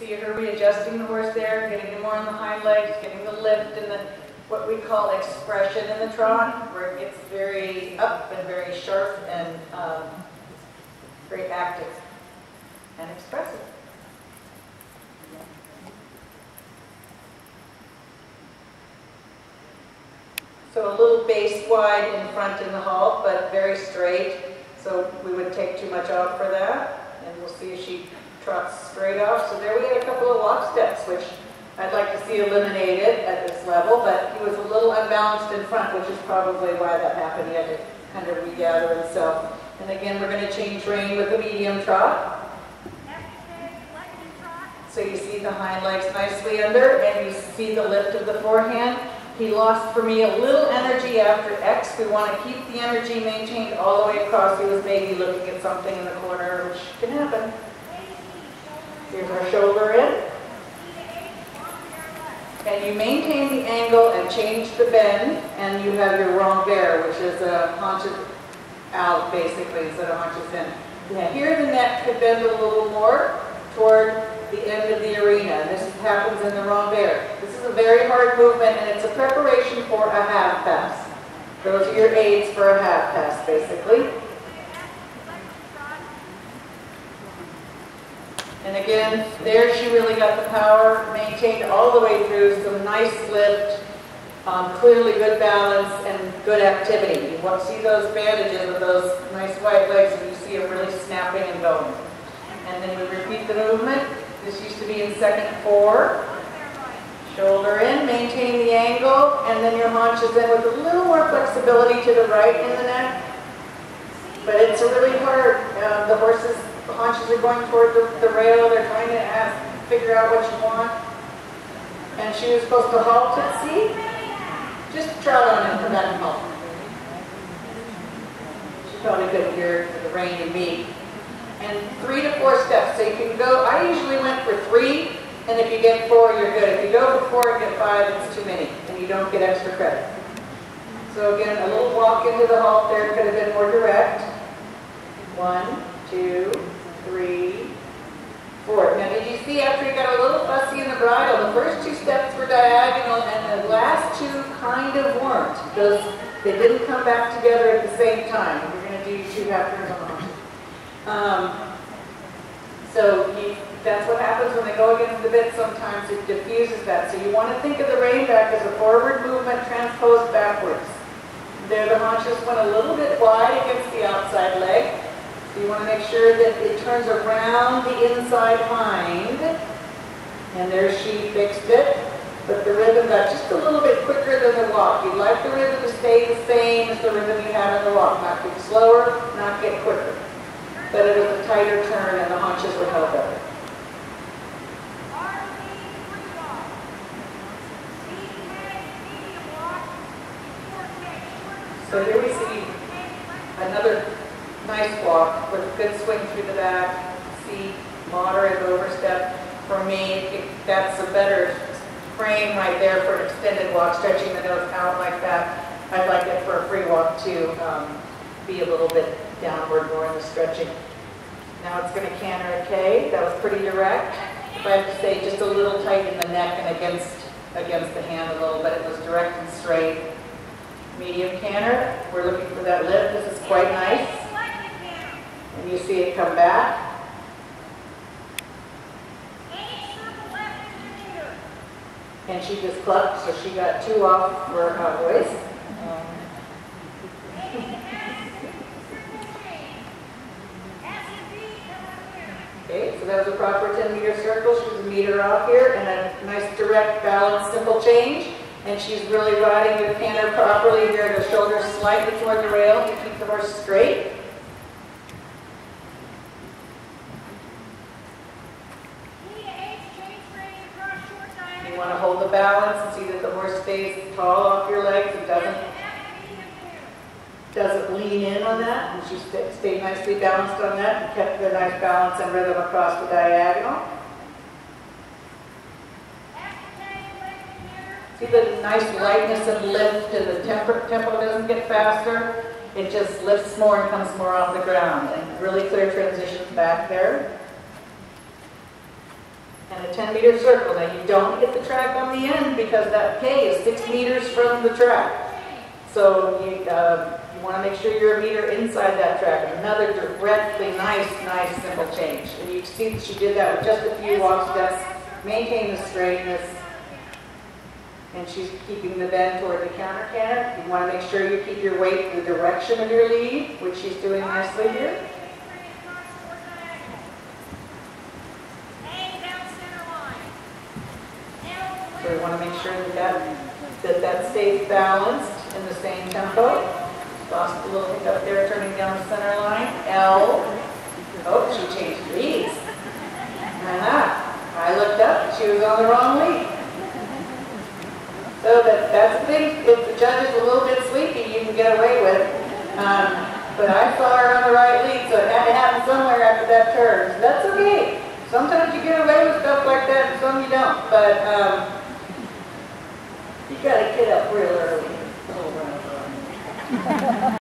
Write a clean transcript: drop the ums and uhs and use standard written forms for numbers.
see her readjusting the horse there, getting him more on the hind legs, getting the lift and the what we call expression in the trot, where it gets very up and very sharp and very active and expressive. So a little base wide in front in the halt, but very straight. So we wouldn't take too much off for that. And we'll see if she trots straight off. So there we had a couple of walk steps, which I'd like to see eliminated at this level, but he was a little unbalanced in front, which is probably why that happened. He had to kind of regather himself. And again, we're going to change rein with a medium trot. So you see the hind legs nicely under, and you see the lift of the forehand. He lost for me a little energy after X. We want to keep the energy maintained all the way across. He was maybe looking at something in the corner, which can happen. Here's our shoulder in. And you maintain the angle and change the bend, and you have your renvers, which is haunches out basically instead of haunches in. Yeah, here the neck could bend a little more toward the end of the arena. And this happens in the renvers. This is a very hard movement, and it's a preparation for a half pass. Those are your aids for a half pass, basically. And again, there she really got the power maintained all the way through. Some nice lift, clearly good balance, and good activity. You want to see those bandages of those nice white legs, and you see them really snapping and going. And then we repeat the movement. This used to be in second 4. Shoulder in, maintain the angle, and then your haunches in with a little more flexibility to the right in the neck. But it's really hard. The horses, the haunches are going toward the rail. They're trying to figure out what you want. And she was supposed to halt it, see? Just trot on and come back and halt. She probably couldn't hear the rain and me. And 3 to 4 steps. So you can go, I usually went for 3, and if you get 4, you're good. If you go for 4 and get 5, it's too many, and you don't get extra credit. So again, a little walk into the halt there could have been more direct. 1, 2, 3, 4. Now did you see after you got a little fussy in the bridle, the first 2 steps were diagonal, and the last 2 kind of weren't, because they didn't come back together at the same time. We're going to do 2 half turns on the haunches. That's what happens when they go against the bit. Sometimes it diffuses that. So you want to think of the rein back as a forward movement transposed backwards. There the haunches went a little bit wide against the outside leg. So you want to make sure that it turns around the inside hind. And there she fixed it. But the rhythm got just a little bit quicker than the walk. You'd like the rhythm to stay the same as the rhythm you have in the walk. Not get slower, not get quicker. But it was a tighter turn and the haunches were held better. So here we see another nice walk with a good swing through the back. See, moderate overstep. For me, that's a better frame right there for an extended walk, stretching the nose out like that. I'd like it for a free walk to be a little bit downward more in the stretching. Now it's going to canter a K. That was pretty direct. If I have to say, just a little tight in the neck and against the hand a little bit. It was direct and straight. Medium canter. We're looking for that lift. This is quite nice. And you see it come back. And she just clucked, so she got 2 off for her cowboys. Okay, so that was a proper 10-meter circle. She was a meter off here, and a nice direct, balanced, simple change. And she's really riding the canter properly here. The shoulders slightly toward the rail to keep the horse straight. You want to hold the balance and see that the horse stays tall off your legs. It doesn't lean in on that. And she stayed nicely balanced on that and kept the nice balance and rhythm across the diagonal. See the nice lightness and lift, and the tempo doesn't get faster. It just lifts more and comes more off the ground. And really clear transitions back there. and a 10-meter circle. Now you don't hit the track on the end because that K is 6 meters from the track. So you want to make sure you're a meter inside that track. Another directly nice, simple change. And you can see that she did that with just a few walk steps. Maintain the straightness. And she's keeping the bend toward the counter canter. You want to make sure you keep your weight in the direction of your lead, which she's doing nicely here. So we want to make sure that stays balanced in the same tempo. Lost a little hiccup there, turning down the center line. L. Oh, she changed leads. I looked up and she was on the wrong lead. So that's the thing. If the judge is a little bit sleepy, you can get away with. But I saw her on the right lead, so it had to happen somewhere after that turn. So that's okay. Sometimes you get away with stuff like that, and some you don't. But you got to get up real early.